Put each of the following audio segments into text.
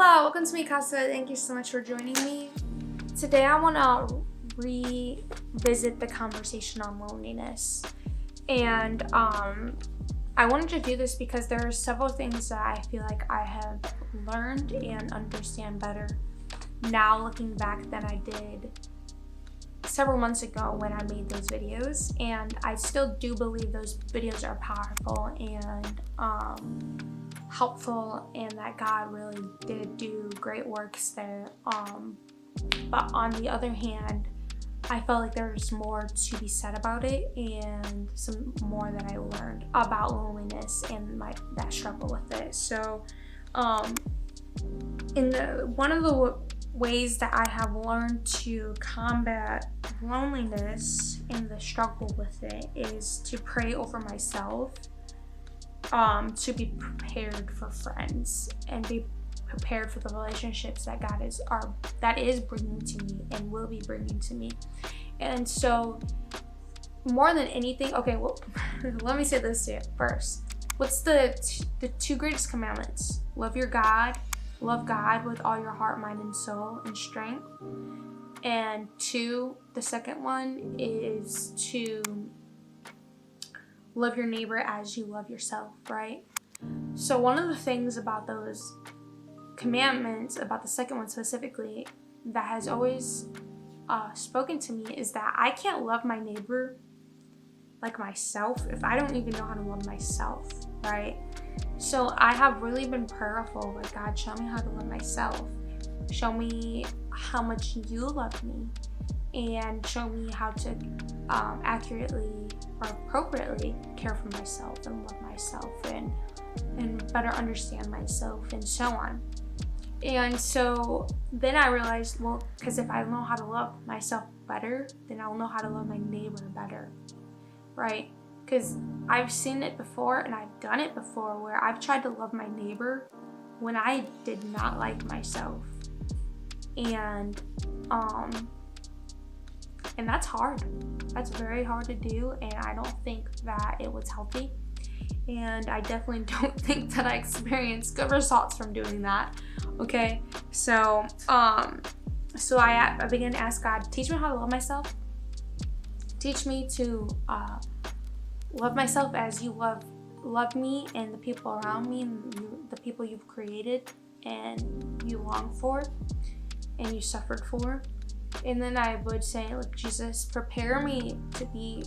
Hola, welcome to Mi Casa. Thank you so much for joining me. Today I want to revisit the conversation on loneliness. And I wanted to do this because there are several things that I feel like I have learned and understand better now looking back than I did several months ago when I made those videos. And I still do believe those videos are powerful and helpful, and that God really did do great works there. But on the other hand, I felt like there's more to be said about it, and some more that I learned about loneliness and that struggle with it. So, one of the ways that I have learned to combat loneliness and the struggle with it is to pray over myself, to be prepared for friends and be prepared for the relationships that God is bringing to me and will be bringing to me. And so, more than anything, okay, well, let me say this here first. What's the two greatest commandments? Love God with all your heart, mind, and soul, and strength. And the second one is to love your neighbor as you love yourself, right? So one of the things about those commandments, about the second one specifically, that has always spoken to me is that I can't love my neighbor like myself if I don't even know how to love myself, right? So I have really been prayerful, like, God, show me how to love myself. Show me how much you love me, and show me how to accurately or appropriately care for myself and love myself and better understand myself and so on. And so then I realized, well, because if I know how to love myself better, then I'll know how to love my neighbor better, right? Because I've seen it before and I've done it before where I've tried to love my neighbor when I did not like myself. And that's hard. That's very hard to do, and I don't think that it was healthy. And I definitely don't think that I experienced good results from doing that. Okay, so I began to ask God, teach me how to love myself. Teach me to love myself as you love me and the people around me and the people you've created and you long for and you suffered for. And then I would say, like, Jesus, prepare me to be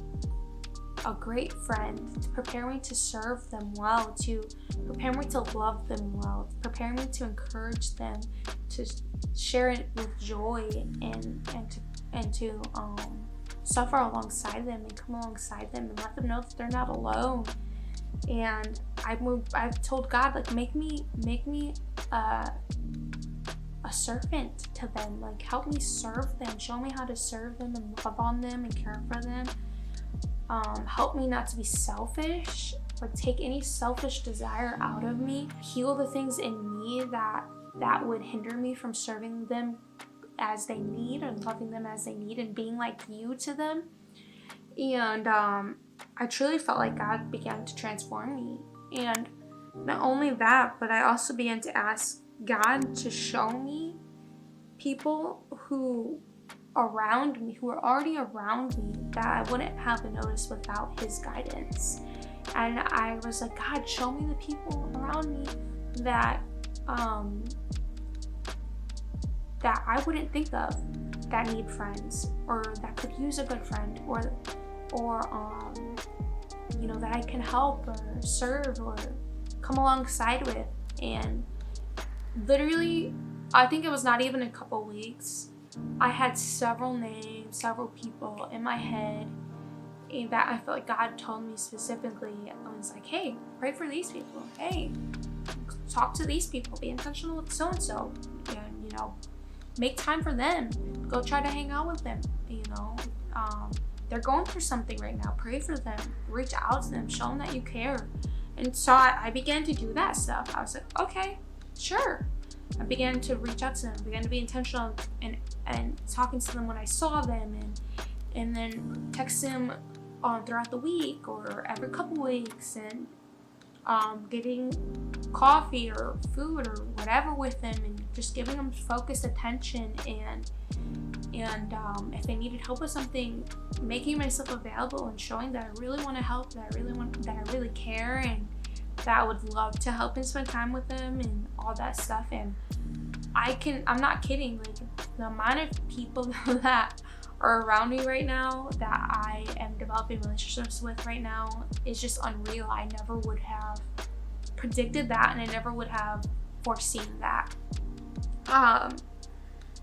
a great friend, to prepare me to serve them well, to prepare me to love them well, to prepare me to encourage them, to share it with joy and to suffer alongside them and come alongside them and let them know that they're not alone. And I've told God, like, make me a servant to them, like, help me serve them, show me how to serve them and love on them and care for them. Help me not to be selfish, like, take any selfish desire out of me, heal the things in me that would hinder me from serving them as they need and loving them as they need and being like you to them. And I truly felt like God began to transform me. And not only that, but I also began to ask God to show me people who are already around me that I wouldn't have noticed without His guidance. And I was like, God, show me the people around me that I wouldn't think of that need friends or that could use a good friend or that I can help or serve or come alongside with. And literally, I think it was not even a couple weeks, I had several names, several people in my head that I felt like God told me specifically. I was like, hey, pray for these people. Hey, talk to these people. Be intentional with so-and-so. And, make time for them. Go try to hang out with them. They're going through something right now. Pray for them. Reach out to them. Show them that you care. And so I began to do that stuff. I was like, okay, sure. I began to reach out to them, began to be intentional and talking to them when I saw them, and then text them throughout the week or every couple weeks, and getting coffee or food or whatever with them, and just giving them focused attention, and if they needed help with something, making myself available and showing that I really want to help, that I really care, and that I would love to help and spend time with them and all that stuff. And I'm not kidding, like the amount of people that are around me right now that I am developing relationships with right now is just unreal. I never would have predicted that, and I never would have foreseen that.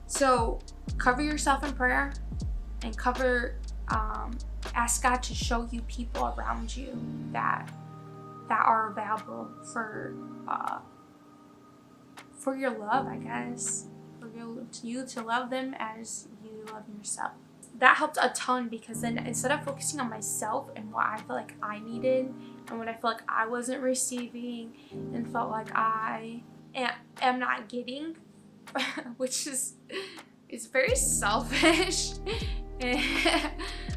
So cover yourself in prayer, and ask God to show you people around you that are available for your love, I guess, for you to love them as you love yourself. That helped a ton, because then instead of focusing on myself and what I felt like I needed and what I felt like I wasn't receiving and felt like I am not getting, which is very selfish,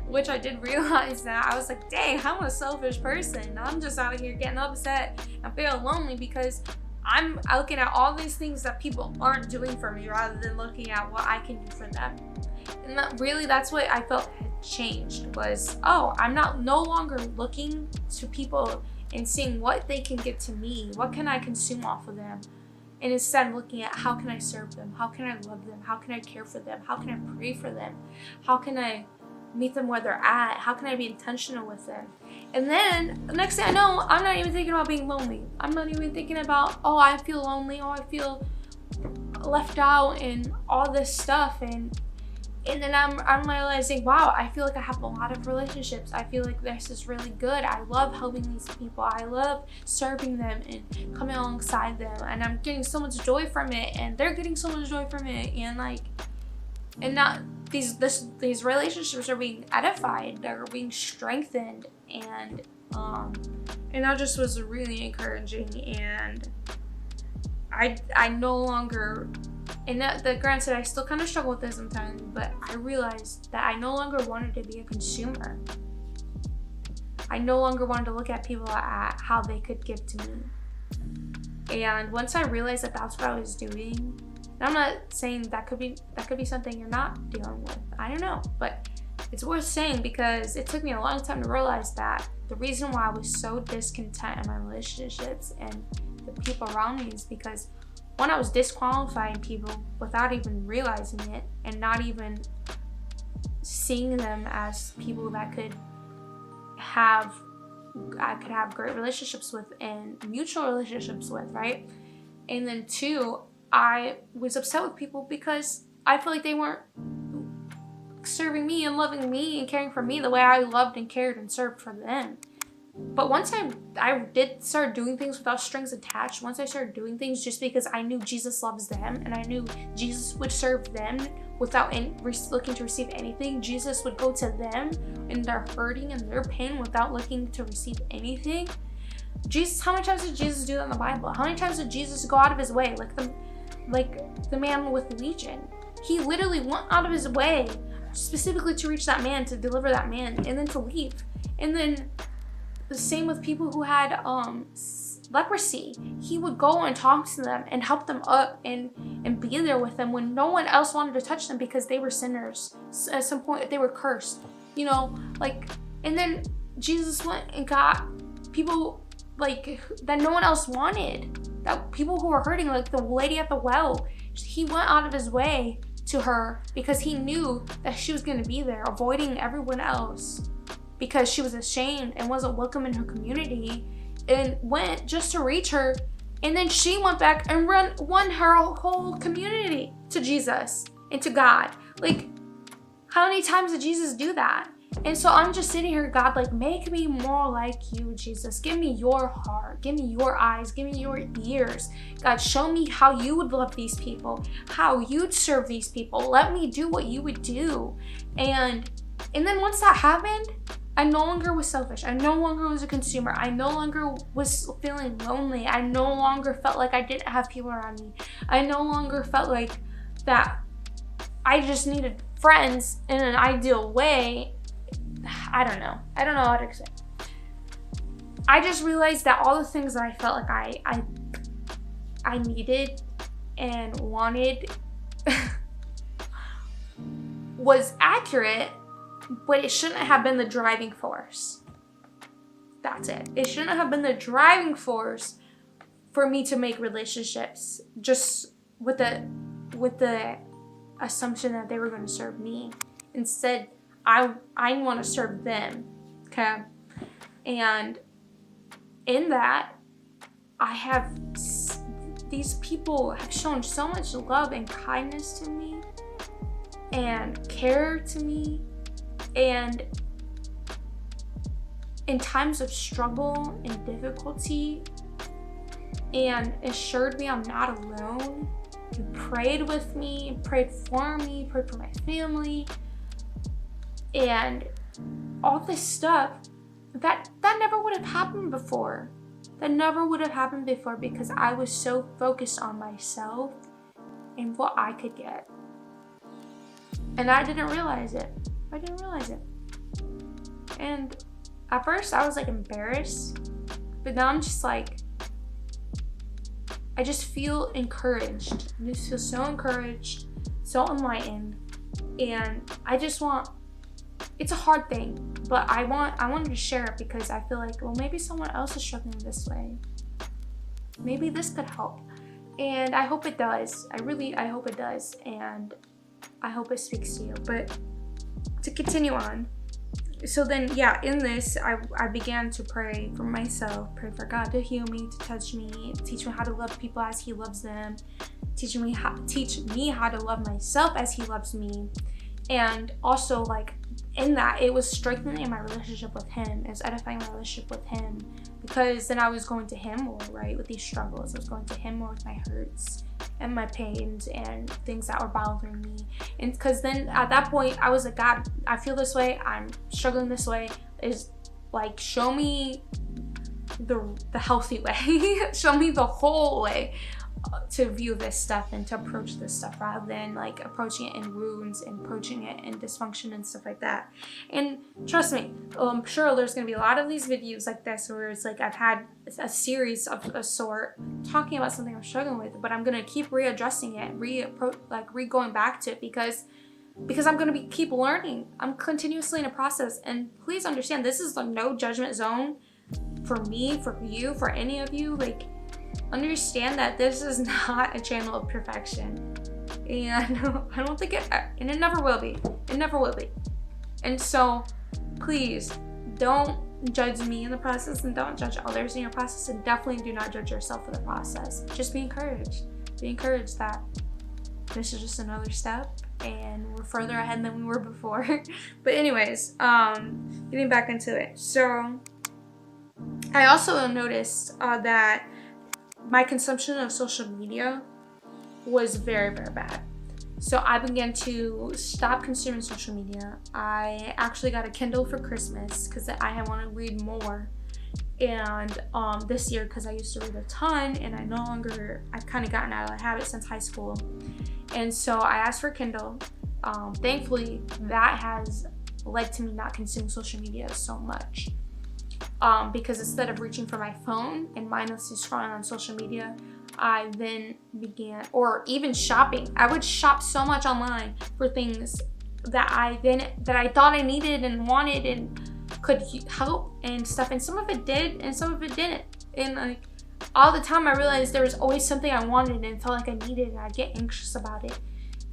which I did realize that. I was like, dang, I'm a selfish person. I'm just out here getting upset and feeling lonely because I'm looking at all these things that people aren't doing for me rather than looking at what I can do for them. And that's what I felt had changed, was, I'm no longer looking to people and seeing what they can give to me, what can I consume off of them, and instead looking at how can I serve them, how can I love them, how can I care for them, how can I pray for them, how can I meet them where they're at, how can I be intentional with them. And then the next thing I know, I'm not even thinking about being lonely. I'm not even thinking about, I feel lonely, I feel left out and all this stuff, and then I'm realizing, wow, I feel like I have a lot of relationships. I feel like this is really good. I love helping these people. I love serving them and coming alongside them, and I'm getting so much joy from it, and they're getting so much joy from it, and now these relationships are being edified. They're being strengthened, and that just was really encouraging. And I no longer. And granted, I still kind of struggle with this sometimes, but I realized that I no longer wanted to be a consumer. I no longer wanted to look at people at how they could give to me. And once I realized that that's what I was doing, and I'm not saying that could be something you're not dealing with. I don't know, but it's worth saying, because it took me a long time to realize that the reason why I was so discontent in my relationships and the people around me is because, one, I was disqualifying people without even realizing it, and not even seeing them as people that I could have great relationships with and mutual relationships with, right? And then 2, I was upset with people because I feel like they weren't serving me and loving me and caring for me the way I loved and cared and served for them. But once I did start doing things without strings attached, once I started doing things just because I knew Jesus loves them and I knew Jesus would serve them without looking to receive anything, Jesus would go to them in their hurting and their pain without looking to receive anything. How many times did Jesus do that in the Bible? How many times did Jesus go out of his way, like the man with Legion? He literally went out of his way specifically to reach that man, to deliver that man, and then to leave. And then the same with people who had leprosy. He would go and talk to them and help them up and be there with them when no one else wanted to touch them because they were sinners. At some point, they were cursed. And then Jesus went and got people that no one else wanted. That people who were hurting, like the lady at the well. He went out of his way to her because he knew that she was going to be there, avoiding everyone else, because she was ashamed and wasn't welcome in her community, and went just to reach her. And then she went back and won her whole community to Jesus and to God. How many times did Jesus do that? And so I'm just sitting here, God, make me more like you, Jesus. Give me your heart. Give me your eyes. Give me your ears. God, show me how you would love these people, how you'd serve these people. Let me do what you would do. And then once that happened, I no longer was selfish. I no longer was a consumer. I no longer was feeling lonely. I no longer felt like I didn't have people around me. I no longer felt like that I just needed friends in an ideal way. I don't know how to say. I just realized that all the things that I felt like I I needed and wanted was accurate, but it shouldn't have been the driving force. That's it. It shouldn't have been the driving force for me to make relationships just with the assumption that they were going to serve me. Instead, I want to serve them. Okay? And in that, these people have shown so much love and kindness to me and care to me, and in times of struggle and difficulty, and assured me I'm not alone. You prayed with me, prayed for me, prayed for my family, and all this stuff that never would have happened before. That never would have happened before because I was so focused on myself and what I could get. And I didn't realize it. And at first I was like embarrassed, but now I'm just like, I just feel encouraged. I just feel so encouraged, so enlightened, and I just want, it's a hard thing, but I wanted to share it because I feel like, well, maybe someone else is struggling this way. Maybe this could help. And I hope it does. I hope it does. And I hope it speaks to you. But to continue on, so then, yeah, in this, I began to pray for myself, pray for God to heal me, to touch me, teach me how to love people as He loves them, teach me how to love myself as He loves me. And also, like, in that, it was strengthening my relationship with Him. It was edifying my relationship with Him, because then I was going to Him more, right, with these struggles. I was going to Him more with my hurts and my pains and things that were bothering me. And because then at that point, I was like, God, I feel this way. I'm struggling this way. Is like, show me the healthy way. Show me the whole way to view this stuff and to approach this stuff, rather than like approaching it in wounds and approaching it in dysfunction and stuff like that. And trust me, I'm sure there's gonna be a lot of these videos like this where it's like I've had a series of a sort talking about something I'm struggling with, but I'm gonna keep readdressing it, going back to it, because I'm gonna keep learning. I'm continuously in a process, and please understand, this is like no judgment zone for me, for you, for any of you. Like, understand that this is not a channel of perfection, and I don't think and it never will be. It never will be. And so, please don't judge me in the process, and don't judge others in your process, and definitely do not judge yourself in the process. Just be encouraged. Be encouraged that this is just another step, and we're further ahead than we were before. But anyways, getting back into it. So, I also noticed that my consumption of social media was very, very bad. So I began to stop consuming social media. I actually got a Kindle for Christmas because I want to read more. And this year, because I used to read a ton, and I've kind of gotten out of the habit since high school. And so I asked for Kindle. Thankfully, that has led to me not consuming social media so much. Because instead of reaching for my phone and mindlessly scrolling on social media, I then began, or even shopping. I would shop so much online for things that I thought I needed and wanted and could help and stuff. And some of it did, and some of it didn't. And like all the time, I realized there was always something I wanted and felt like I needed, and I'd get anxious about it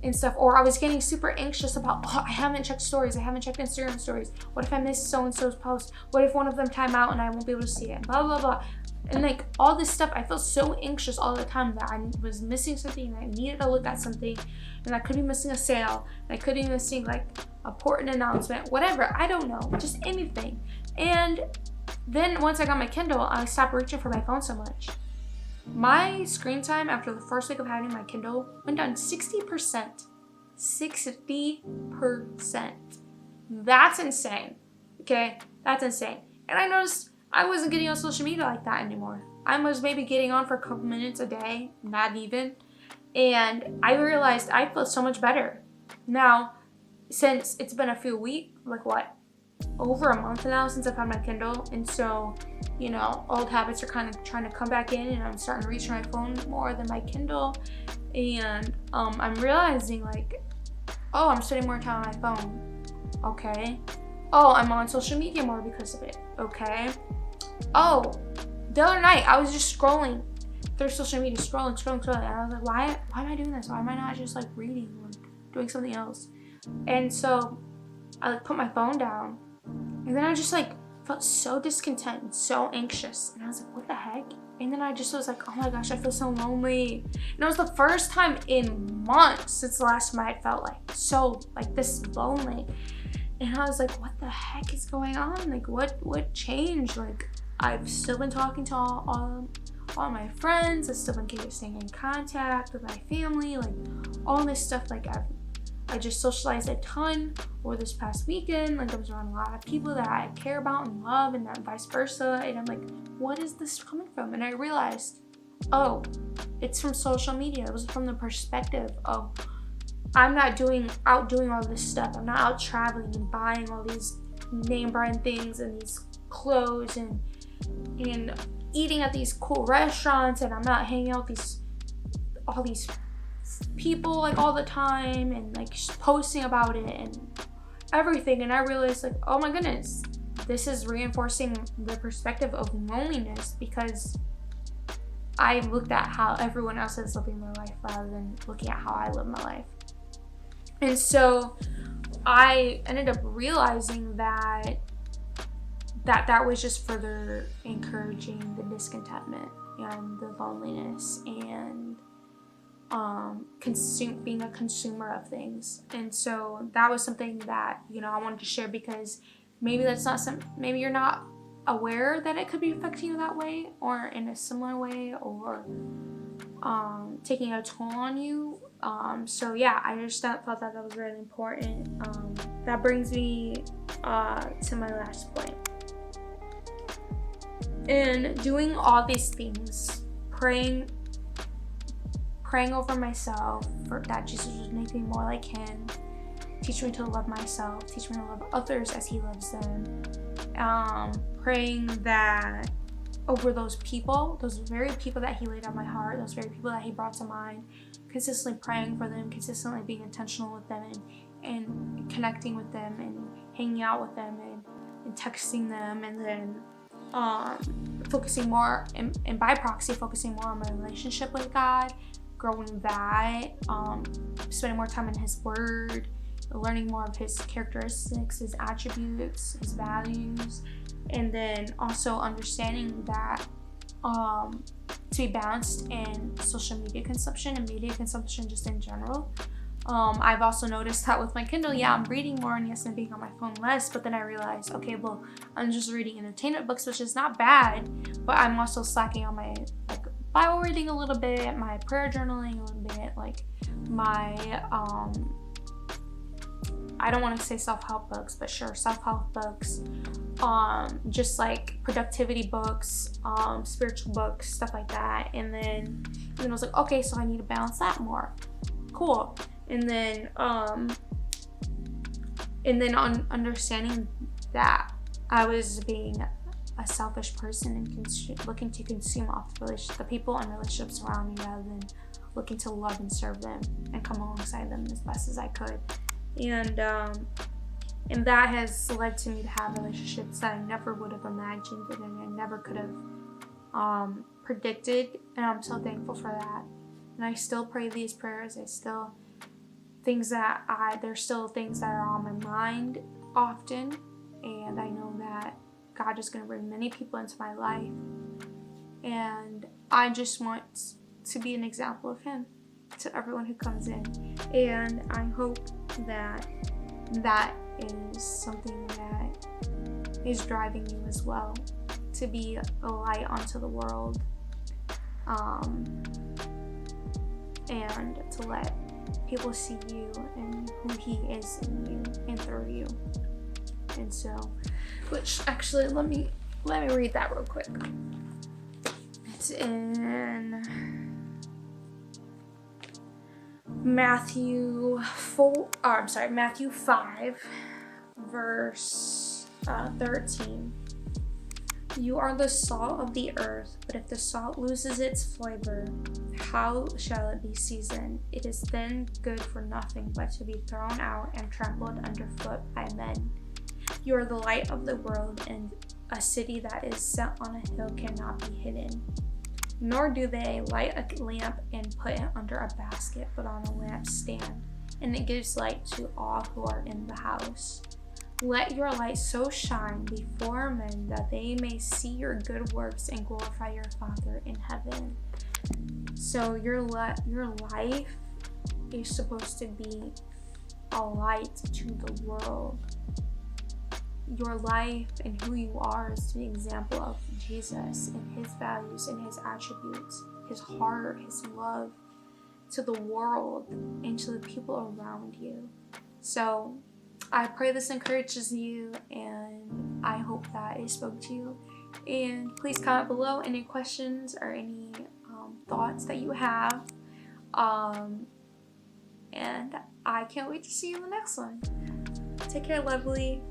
and stuff. Or I was getting super anxious about, I haven't checked stories, I haven't checked Instagram stories. What if I miss so-and-so's post? What if one of them time out and I won't be able to see it? Blah, blah, blah. And like all this stuff, I felt so anxious all the time that I was missing something, and I needed to look at something, and I could be missing a sale, and I could be missing like a important announcement, whatever, I don't know, just anything. And then once I got my Kindle, I stopped reaching for my phone so much. My screen time after the first week of having my Kindle went down 60%. 60%. That's insane. Okay? That's insane. And I noticed I wasn't getting on social media like that anymore. I was maybe getting on for a couple minutes a day, not even. And I realized I feel so much better. Now, since it's been a few weeks, like what? over a month now since I've had my Kindle, and so, you know, old habits are kind of trying to come back in, and I'm starting to reach my phone more than my Kindle, and I'm realizing like, oh, I'm spending more time on my phone. Okay. Oh, I'm on social media more because of it. Okay. Oh, the other night I was just scrolling through social media, scrolling, and I was like, why am I doing this? Why am I not just like reading or doing something else? And so I like put my phone down, and then I just like felt so discontent and so anxious, and I was like, what the heck? And then I just was like, oh my gosh, I feel so lonely. And it was the first time in months since the last time I had felt like so like this lonely. And I was like, what the heck is going on? Like, what changed? Like, I've still been talking to all my friends. I've still been staying in contact with my family. Like, all this stuff. Like, I just socialized a ton over this past weekend. Like, I was around a lot of people that I care about and love, and that vice versa. And I'm like, what is this coming from? And I realized, oh, it's from social media. It was from the perspective of, I'm not out doing all this stuff. I'm not out traveling and buying all these name brand things and these clothes and eating at these cool restaurants, and I'm not hanging out with all these people like all the time and like posting about it and everything. And I realized like, oh my goodness, this is reinforcing the perspective of loneliness, because I looked at how everyone else is living their life rather than looking at how I live my life. And so I ended up realizing that was just further encouraging the discontentment and the loneliness and being a consumer of things. And so that was something that, you know, I wanted to share, because maybe maybe you're not aware that it could be affecting you that way or in a similar way, or taking a toll on you. So yeah, I just thought that was really important. That brings me to my last point. In doing all these things, praying over myself for that Jesus would make me more like him, teach me to love myself, teach me to love others as he loves them, praying that over those very people that he laid on my heart, those very people that he brought to mind, consistently praying for them, consistently being intentional with them, and connecting with them and hanging out with them and texting them, and then focusing more, and by proxy focusing more on my relationship with God, growing that, spending more time in his word, learning more of his characteristics, his attributes, his values, and then also understanding that to be balanced in social media consumption and media consumption just in general. I've also noticed that with my Kindle, I'm reading more, and yes, I'm being on my phone less, but then I realized, okay, well, I'm just reading entertainment books, which is not bad, but I'm also slacking on my Bible reading a little bit, my prayer journaling a little bit, like my I don't want to say self-help books, but sure, self-help books, just like productivity books, spiritual books, stuff like that. And then I was like, okay, so I need to balance that more. Cool. And then on understanding that I was being a selfish person and looking to consume off the people and relationships around me, rather than looking to love and serve them and come alongside them as best as I could. And that has led to me to have relationships that I never would have imagined and I never could have predicted, and I'm so thankful for that. And I still pray these prayers. There's still things that are on my mind often, and I know that God is going to bring many people into my life, and I just want to be an example of him to everyone who comes in. And I hope that is something that is driving you as well, to be a light onto the world, and to let people see you and who he is in you and through you. And so, which actually, let me read that real quick. It's in Matthew 5, verse 13. You are the salt of the earth, but if the salt loses its flavor, how shall it be seasoned? It is then good for nothing but to be thrown out and trampled underfoot by men. You are the light of the world, and a city that is set on a hill cannot be hidden. Nor do they light a lamp and put it under a basket, but on a lampstand, and it gives light to all who are in the house. Let your light so shine before men that they may see your good works and glorify your Father in heaven. So your life is supposed to be a light to the world. Your life and who you are is the example of Jesus and his values and his attributes, his heart, his love to the world and to the people around you. So I pray this encourages you, and I hope that it spoke to you. And please comment below any questions or any thoughts that you have. And I can't wait to see you in the next one. Take care, lovely.